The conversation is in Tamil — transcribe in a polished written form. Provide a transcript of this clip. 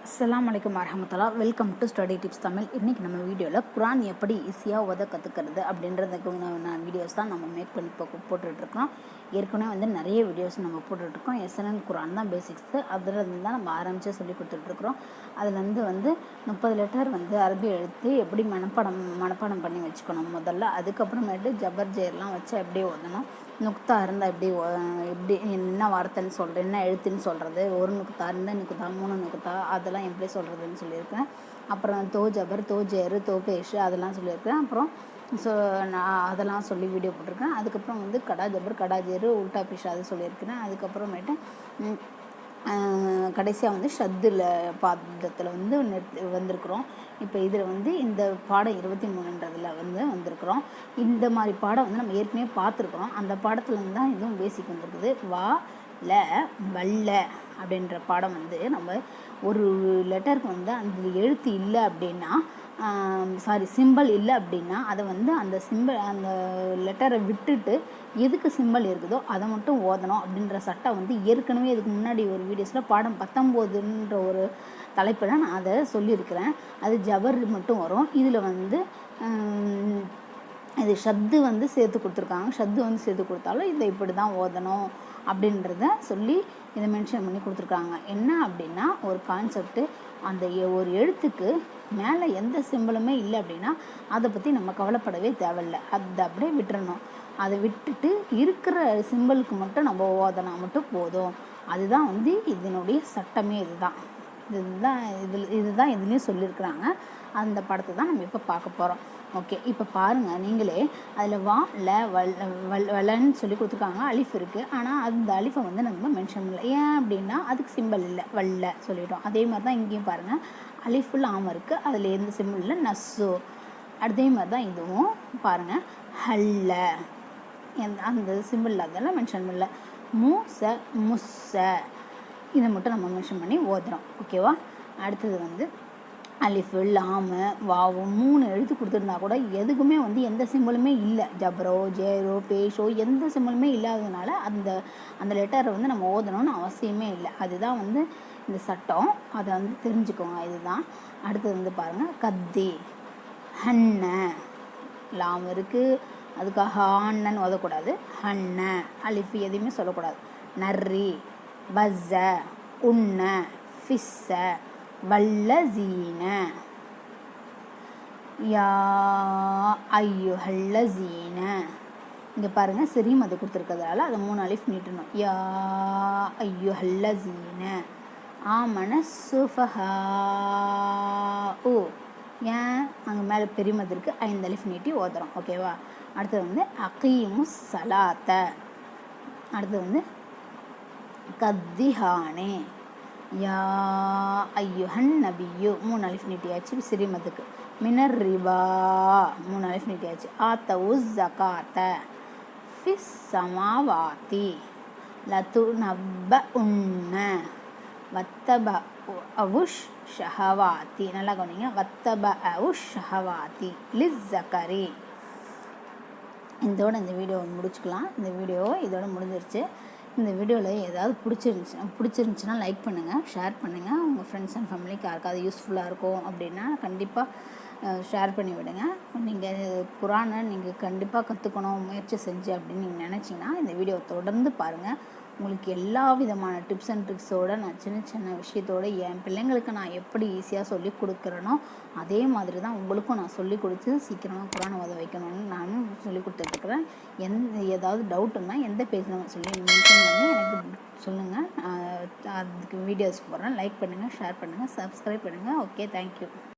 அஸ்ஸலாமு அலைக்கும் வரஹ்மத்துல்லாஹ். Welcome to study tips Tamil. இன்றைக்கி நம்ம வீடியோவில் குரான் எப்படி ஈஸியாக ஓத கற்றுக்கிறது அப்படின்றதுக்கு நான் வீடியோஸ் தான் நம்ம மேக் பண்ணி போட்டுட்ருக்கோம். ஏற்கனவே வந்து நிறைய வீடியோஸ் நம்ம போட்டுட்ருக்கோம். எஸ்என்என் குரான் தான் பேசிக்ஸு, அதில் இருந்து தான் நம்ம ஆரம்பித்து சொல்லி கொடுத்துட்ருக்குறோம். அதுலேருந்து வந்து 30 லெட்டர் வந்து அரபி எழுத்து எப்படி மனப்பாடம் பண்ணி வச்சுக்கணும் முதல்ல. அதுக்கப்புறமேட்டு ஜபர் ஜெயர்லாம் வச்சு எப்படி ஓதணும், நுக்தா இருந்தால் எப்படி என்ன வார்த்தைன்னு சொல்கிறேன், என்ன எழுத்துன்னு சொல்கிறது, ஒரு நுக்தா இருந்தால் நுக்தா, 3 நுக்தா, அதெல்லாம் எப்படி சொல்கிறதுன்னு சொல்லியிருக்கேன். அப்புறம் தோ ஜபர், தோ ஜேரு, தோ பேஷு அதெல்லாம் சொல்லியிருக்கேன். அப்புறம் நான் அதெல்லாம் சொல்லி வீடியோ போட்டிருக்கேன். அதுக்கப்புறம் வந்து கடா ஜபர், கடா ஜேரு, உல்டா பேஷு அது சொல்லியிருக்கிறேன். அதுக்கப்புறமேட்டு கடைசியாக வந்து ஷத்தில் பாதத்தில் வந்து வந்திருக்கிறோம். இப்போ இதில் வந்து இந்த பாடம் 23ன்றதில் வந்து வந்திருக்கிறோம். இந்த மாதிரி பாடம் வந்து நம்ம ஏற்கனவே பார்த்துருக்குறோம். அந்த பாடத்துலேருந்து தான் இதுவும் பேசிக் வந்துருக்குது. வா ல வல்ல அப்படின்ற பாடம் வந்து நம்ம ஒரு லெட்டருக்கு வந்து அந்த எழுத்து இல்லை அப்படின்னா, சிம்பிள் இல்லை அப்படின்னா அதை வந்து அந்த லெட்டரை விட்டுட்டு எதுக்கு சிம்பிள் இருக்குதோ அதை மட்டும் ஓதணும் அப்படின்ற சட்டம் வந்து ஏற்கனவே இதுக்கு முன்னாடி ஒரு வீடியோஸில் பாடம் 19ன்ற ஒரு தலைப்பில் நான் அதை சொல்லியிருக்கிறேன். அது ஜபர் மட்டும் வரும். இதில் வந்து இது ஷத்து வந்து சேர்த்து கொடுத்துருக்காங்க. ஷத்து வந்து சேர்த்து கொடுத்தாலும் இதை இப்படி தான் ஓதணும் அப்படின்றத சொல்லி இதை மென்ஷன் பண்ணி கொடுத்துருக்காங்க. என்ன அப்படின்னா, ஒரு கான்செப்ட்டு, அந்த ஒரு எழுத்துக்கு மேலே எந்த சிம்பிளுமே இல்லை அப்படின்னா அதை பற்றி நம்ம கவலைப்படவே தேவையில்லை. அதை அப்படியே விட்டுறணும். அதை விட்டுட்டு இருக்கிற சிம்பிளுக்கு மட்டும் நம்ம ஓதனா மட்டும் போதும். அதுதான் வந்து இதனுடைய சட்டமே. இதுதான் இதுலேயும் சொல்லியிருக்கிறாங்க. அந்த படத்தை தான் நம்ம இப்போ பார்க்க போகிறோம். ஓகே, இப்போ பாருங்கள் நீங்களே. அதில் வா ல வலன்னு சொல்லி கொடுத்துருக்காங்க. அலிஃப் இருக்குது, ஆனால் அந்த அலிஃபை வந்து நம்ம மென்ஷன் பண்ணல. ஏன் அப்படின்னா அதுக்கு சிம்பிள் இல்லை, வல்ல சொல்லிட்டோம். அதே மாதிரி தான் இங்கேயும் பாருங்கள், அலிஃபுல் ஆம் இருக்குது, அதில் எந்த சிம்பிள் இல்லை, நஸ்ஸு. அதே மாதிரி தான் இதுவும் பாருங்கள், ஹல்ல அந்த சிம்பிள் அதெல்லாம் மென்ஷன் பண்ணல. முஸ்ஸ இதை மட்டும் நம்ம மென்ஷன் பண்ணி ஓதுறோம். ஓகேவா? அடுத்தது வந்து அலிஃபு, லாமு, வாவு 3 எழுத்து கொடுத்துருந்தா கூட எதுக்குமே வந்து எந்த சிம்பிளுமே இல்லை. ஜப்ரோ, ஜேரோ, பேஷோ எந்த சிம்பிளுமே இல்லாததுனால அந்த லெட்டரை வந்து நம்ம ஓதணும்னு அவசியமே இல்லை. அதுதான் வந்து இந்த சட்டம். அதை வந்து தெரிஞ்சுக்கோங்க. இதுதான். அடுத்தது வந்து பாருங்கள், கத்தி, ஹன்ன, லாம் இருக்குது, அதுக்காக ஹான்னு ஓதக்கூடாது. ஹன்ன, அலிஃபு எதையுமே சொல்லக்கூடாது. நர்ரி, பஸ்ஸ, உன்ன, ஃபிஸ்ஸ, வல்லசீன, யா ஐயுஹல்லசீன. இங்கே பாருங்கள், சிரீம் அது கொடுத்துருக்கிறதால அதை 3 அலிஃப் நீட்டணும். யா ஐயுஹல்லசீன ஆமன சுஃபஹா. ஓ, ஏன் அங்கே மேலே பெரியமது இருக்குது, 5 அலிஃப் நீட்டி ஓதுறோம். ஓகேவா? அடுத்தது வந்து அகீமுஸ் சலாத்த. அடுத்தது வந்து கத்திஹானே, யா ஐயுஹன் நபியு 3 அலிஃப் நீட்டியாச்சு சிறிமத்துக்கு. மினர் ரிபா 3 அலிஃப் நீட்டியாச்சு. ஆத்தவுஸ் ஜகாத்த ஃபிஸ் சமாவாத்தி லத்து நப்ப உன்ன வத்தப அவுஷ் ஷஹவாத்தி. நல்லா கவனிங்க, வத்தப அவுஷ் ஷஹவாத்தி லிஸ் ஜக்கரி. இதோட இந்த வீடியோவை முடிச்சுக்கலாம். இந்த வீடியோ இதோட முடிஞ்சிருச்சு. இந்த வீடியோவில் ஏதாவது பிடிச்சிருந்துச்சுன்னா லைக் பண்ணுங்கள், ஷேர் பண்ணுங்கள். உங்கள் ஃப்ரெண்ட்ஸ் அண்ட் ஃபேமிலிக்கு யாருக்காவது யூஸ்ஃபுல்லாக இருக்கும் அப்படின்னா கண்டிப்பாக ஷேர் பண்ணி விடுங்க. நீங்கள் குரானை நீங்கள் கண்டிப்பாக கற்றுக்கணும் முயற்சி செஞ்சு அப்படின்னு நீங்கள் நினச்சிங்கன்னா இந்த வீடியோவை தொடர்ந்து பாருங்கள். உங்களுக்கு எல்லா விதமான டிப்ஸ் அண்ட் ட்ரிக்ஸோடு நான் சின்ன விஷயத்தோடு என் பிள்ளைங்களுக்கு நான் எப்படி ஈஸியாக சொல்லி கொடுக்குறேனோ அதே மாதிரி தான் உங்களுக்கும் நான் சொல்லி கொடுத்து சீக்கிரமாக குரானை ஓத வைக்கணும்னு நானும் சொல்லி கொடுத்துட்ருக்குறேன். ஏதாவது டவுட்டுன்னா எந்த பேஜில் சொல்லி மென்ஷன் பண்ணி எனக்கு சொல்லுங்கள். அதுக்கு வீடியோஸ் போடுறேன். லைக் பண்ணுங்கள், ஷேர் பண்ணுங்கள், சப்ஸ்கிரைப் பண்ணுங்கள். Okay, thank you.